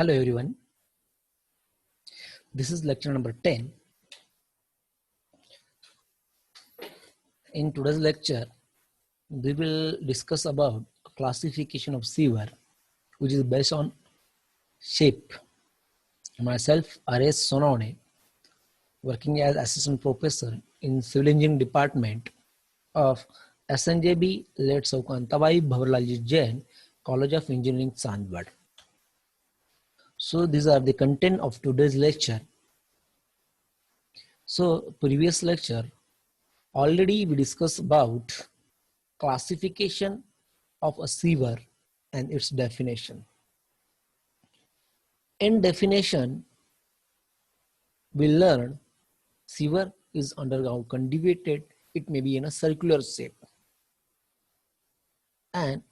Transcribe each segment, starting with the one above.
Hello everyone, this is lecture number 10. In today's lecture, we will discuss about classification of sewer, which is based on shape. Myself, R.S. Sonone, working as assistant professor in civil engineering department of SNJB Late Saukantabai Bhavarlalji Jain College of Engineering, Chandwad. So these are the content of today's lecture. So previous lecture, already we discussed about classification of a sewer and its definition. In definition, we learn sewer is underground conduited. It may be in a circular shape, and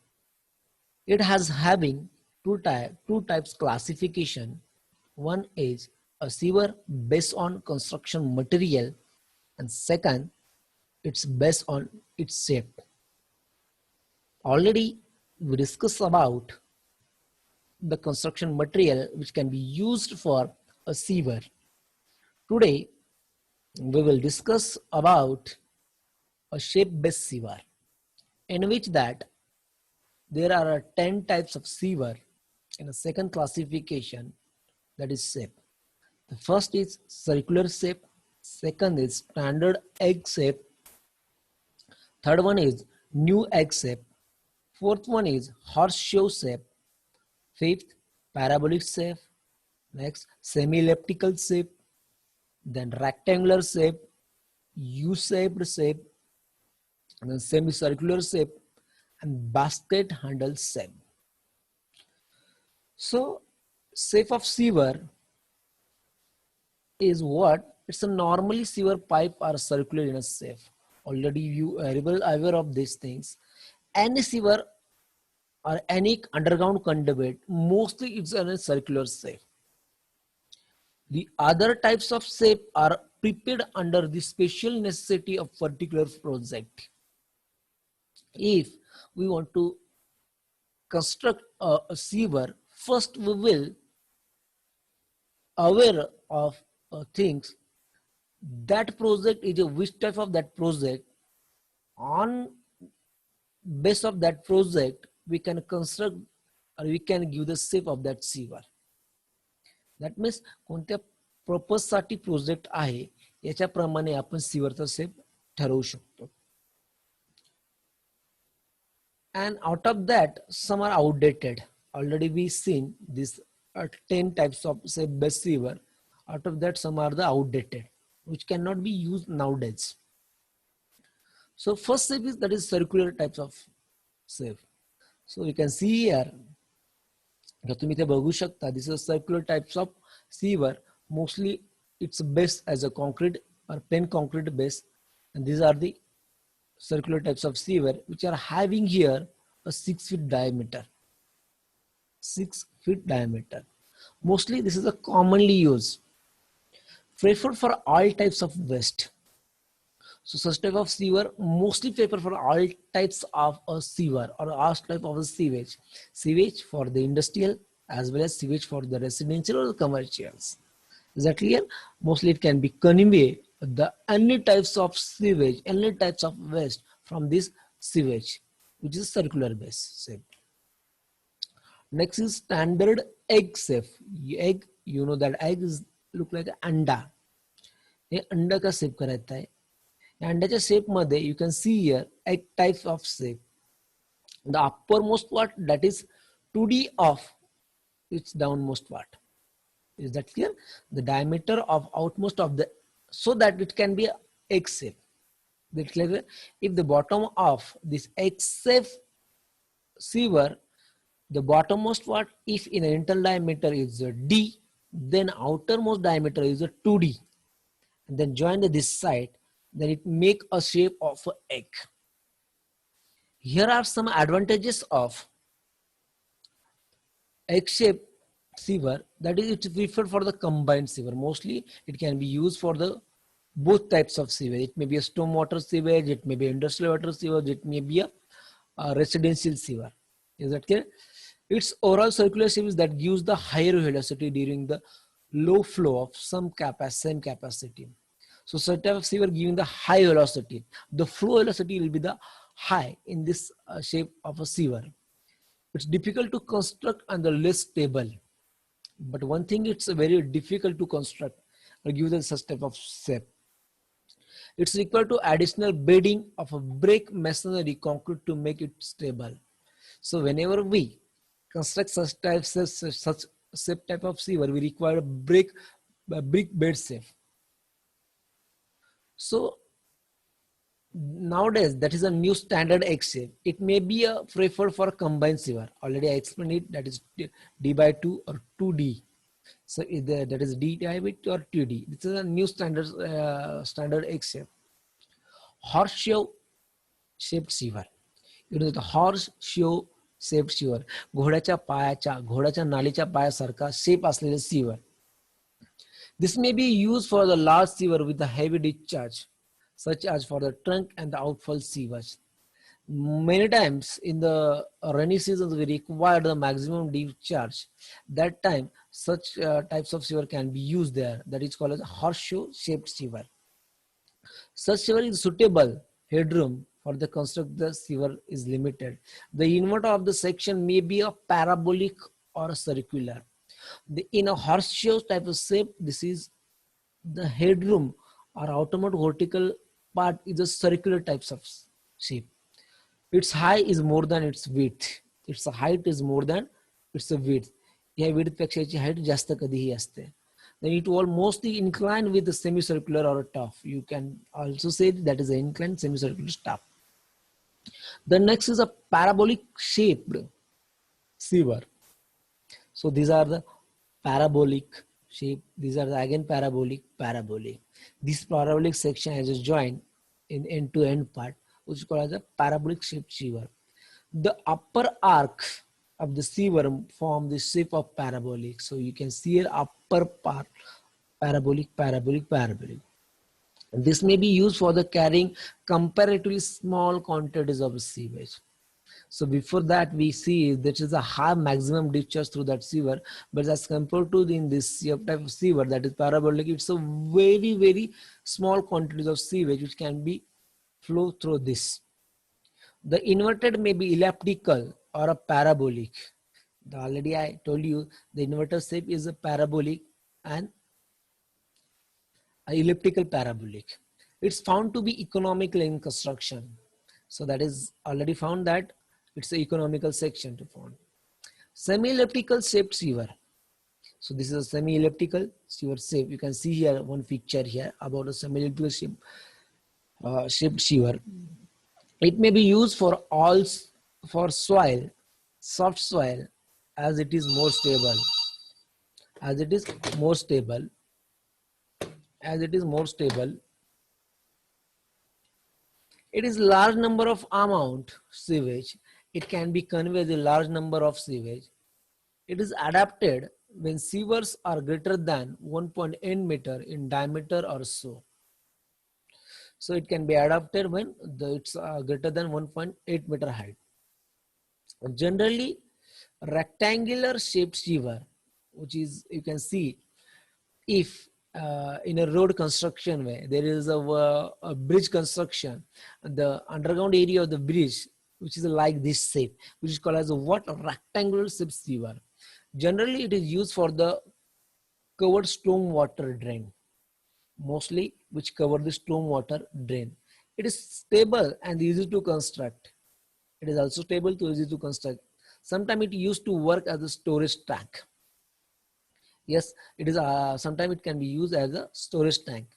it has having two types classification. One is a sewer based on construction material, and second, it's based on its shape. Already we discussed about the construction material which can be used for a sewer. Today we will discuss about a shape-based sewer, in which that there are 10 types of sewer in a second classification, that is shape. The first is circular shape, second is standard egg shape, third one is new egg shape, fourth one is horseshoe shape, fifth parabolic shape, next semi-elliptical shape, then rectangular shape, U-shaped shape, and then semicircular shape, and basket handle shape. So shape of sewer is what? It's a normally sewer pipe are circular in a shape. Already you are aware of these things. Any sewer or any underground conduit, mostly it's in a circular shape. The other types of shape are prepared under the special necessity of particular project. If we want to construct a sewer, first we will aware of things. That project is a which type of that project. On base of that project, we can construct or we can give the shape of that sewer. That means कोणत्या purpose साठी project आहे याच्याप्रमाणे आपण सीवरचा shape ठरवू शकतो. And out of that, some are outdated. Already we seen these 10 types of shape-based sewer. Out of that, some are the outdated, which cannot be used nowadays. So first shape is that is circular types of shape. So you can see here, तुम्ही ते बघू शकता, this is circular types of sewer. Mostly it's based as a concrete or plain concrete base, and these are the circular types of sewer which are having here a 6 feet diameter. 6 feet diameter. Mostly this is a commonly used, preferred for all types of waste. So such type of sewer mostly preferred for all types of a sewer or all type of a sewage. Sewage for the industrial as well as sewage for the residential or the commercials. Is that clear? Mostly it can be convey the any types of sewage, any types of waste from this sewage, which is circular base shape. Next is standard egg shape. Egg, you know that egg is look like an अंडा. हे अंडा का shape करायचा आहे. या अंड्याच्या shape मध्ये you can see here egg types of shape. The uppermost part, that is 2D of its downmost part. Is that clear? The diameter of outmost of the, so that it can be an egg shape. That clear? If the bottom of this egg shape sewer, the bottommost part, if in an internal diameter is a D, then outermost diameter is a 2D, and then join this side, then it make a shape of an egg. Here are some advantages of egg shape sewer, that is it's preferred for the combined sewer. Mostly it can be used for the both types of sewage. It may be a stormwater sewage, it may be industrial water sewage, it may be a residential sewer. Is that clear? Its overall circular shape is that gives the higher velocity during the low flow of same capacity. So such type of sewer giving the high velocity. The flow velocity will be the high in this shape of a sewer. It's difficult to construct and the less stable. But one thing it's very difficult to construct or give the such type of shape. It's required to additional bedding of a brick masonry concrete to make it stable. So whenever we construct such shape type of sewer, we require a brick bed safe. So nowadays that is a new standard X shape. It may be a preferred for a combined sewer. Already I explained it, that is D by 2 or 2D. So either that is D by 2 or 2D. This is a new standard X shape. Horseshoe shaped sewer. It is the horseshoe shaped sewer. घोड्याच्या नालीच्या पायासारखा shape असलेले sewer. This may be used for the large sewer with a heavy discharge, such as for the trunk and the outfall sewers. Many times in the rainy seasons, we require the maximum discharge. That time, such types of sewer can be used there. That is called as horseshoe-shaped sewer. Such sewer is suitable headroom for the construct the sewer is limited. The inverter of the section may be a parabolic or a circular. In a horseshoe type of shape, this is the headroom or ultimate vertical part is a circular types of shape. Its height is more than its width. Its height is more than its width. या width पेक्षा याची height जास्त कधीही असते. Then it will mostly incline with the semicircular or a tuff. You can also say that is an inclined semicircular tuff. The next is a parabolic shaped sewer. So these are the parabolic shape. These are the again parabolic. This parabolic section has a joint in end to end part, which is called as a parabolic shaped sewer. The upper arc of the sewer form the shape of parabolic. So you can see here upper part parabolic. And this may be used for the carrying comparatively small quantities of sewage. So before that we see that is a high maximum discharge through that sewer, but as compared to in this type of sewer that is parabolic, it's a very small quantities of sewage which can be flow through this. The inverted may be elliptical or a parabolic. Already I told you the inverter shape is a parabolic and elliptical parabolic. It's found to be economical in construction. So that is already found that it's an economical section to found. Semi-elliptical shaped sewer. So this is a semi-elliptical sewer shape. You can see here one picture here about a semi-elliptical shaped sewer. It may be used for soil, soft soil, as it is more stable. It is large number of amount sewage. It can be conveyed a large number of sewage. It is adapted when sewers are greater than 1.8 meter in diameter or so. So it can be adapted when it's greater than 1.8 meter height. Generally, rectangular shaped sewer, which is you can see if in a road construction way there is a bridge construction, the underground area of the bridge which is like this shape, which is called as a rectangular shaped sewer. Generally it is used for the covered storm water drain, mostly which cover the storm water drain. It is stable and easy to construct. It is also stable to easy to construct. Sometimes it used to work as a storage tank. Yes, it is. Sometimes it can be used as a storage tank.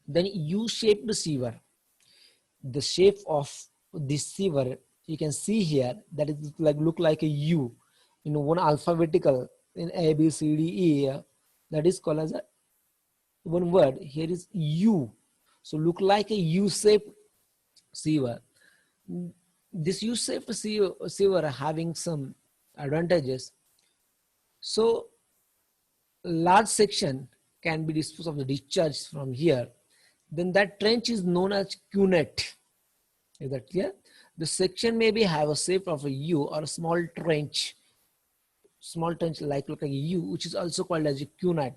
Then U-shaped sewer. The shape of this sewer you can see here that it look like a U in one alphabetical in A B C D E. That is called as a one word. Here is U. So look like a U-shaped sewer. This U-shaped sewer having some advantages. So large section can be disposed of the discharge from here. Then that trench is known as cunette. Is that clear? The section maybe have a shape of a U or a small trench small trench like a U, which is also called as a cunite.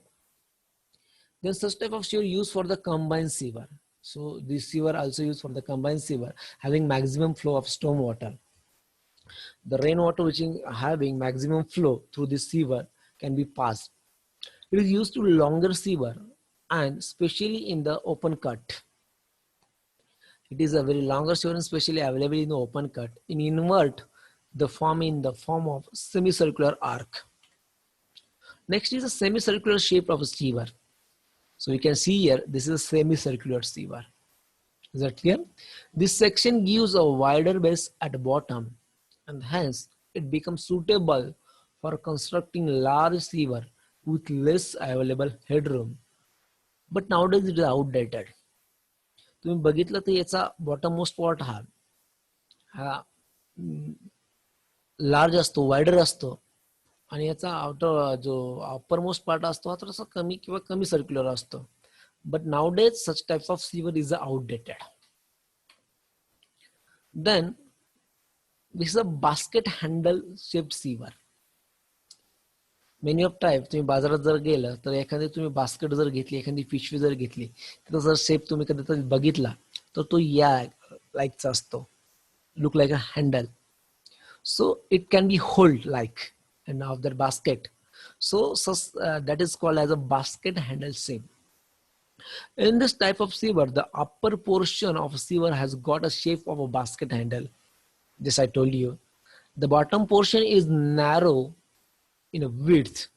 Then such type of sewer used for the combined sewer. So this sewer also used for the combined sewer, having maximum flow of storm water. The rainwater which is having maximum flow through this sewer can be passed. It is used to longer sewer and especially in the open cut. It is a very longer sewer, especially available in the open cut. In invert, the form in the form of semicircular arc. Next is a semicircular shape of a sewer. So you can see here, this is a semicircular sewer. Is that clear? This section gives a wider base at the bottom and hence it becomes suitable for constructing large sewer with less available headroom. But nowadays it is outdated. तुम्ही बघितलं तर याचा bottom most part हा large असतो, wider असतो आणि याचा outer जो अपर मोस्ट पार्ट असतो हा थोडासा कमी किंवा कमी सर्क्युलर असतो. But nowadays such types of sewer is outdated. Then this is a basket handle shaped sewer. Many of type तुम्ही बाजारात जर गेलं तर एखादी तुम्ही बास्केट जर घेतली, एखादी पिशवी जर घेतली, त्याचा जर शेप तुम्ही कधी बघितला तर तो या लाईकचा असतो, look like a handle. So it can be hold like and of that basket. So that is called as a basket handle shape. In this type of sewer, the upper portion of sewer has got a shape of a basket handle. This I told you. The bottom portion is narrow in a width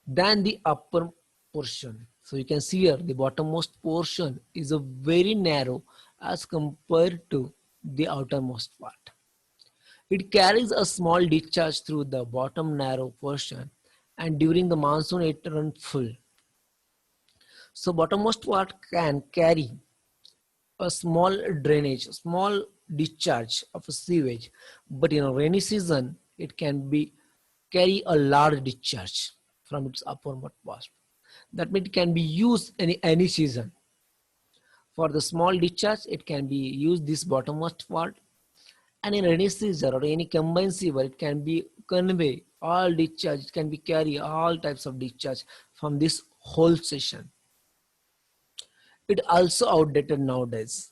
than the upper portion. So you can see here the bottommost portion is a very narrow as compared to the outermost part. It carries a small discharge through the bottom narrow portion and during the monsoon it runs full. So bottommost part can carry a small drainage, small discharge of a sewage, but in a rainy season it can be carry a large discharge from its uppermost part. That means it can be used in any season. For the small discharge, it can be used this bottommost part, and in rainy season or any combined sewer, it can be convey all discharge. It can be carry all types of discharge from this whole section. It also outdated nowadays.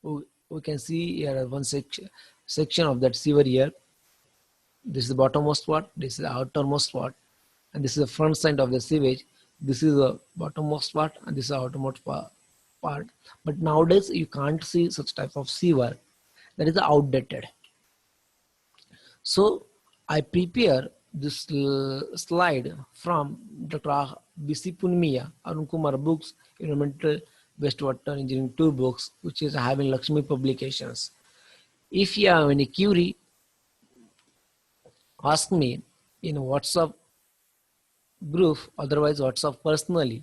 We can see here one section of that sewer here. This is the bottommost part, this is the outermost part, and this is the front side of the sewage. This is the bottommost part and this is the outermost part. But nowadays you can't see such type of sewer. That is outdated. So I prepare this slide from Dr. B.C. Punmiya, Arun Kumar books, Environmental Wastewater Engineering 2 books, which is having Lakshmi publications. If you have any query, ask me in WhatsApp group, otherwise WhatsApp personally.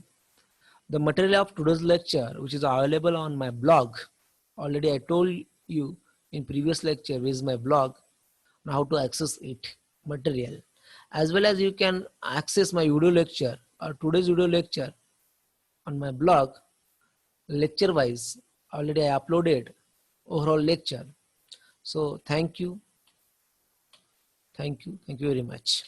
The material of today's lecture, which is available on my blog, already I told you in previous lecture which is my blog, and how to access it material, as well as you can access my video lecture or today's video lecture on my blog lecture wise. Already I uploaded overall lecture. So thank you very much.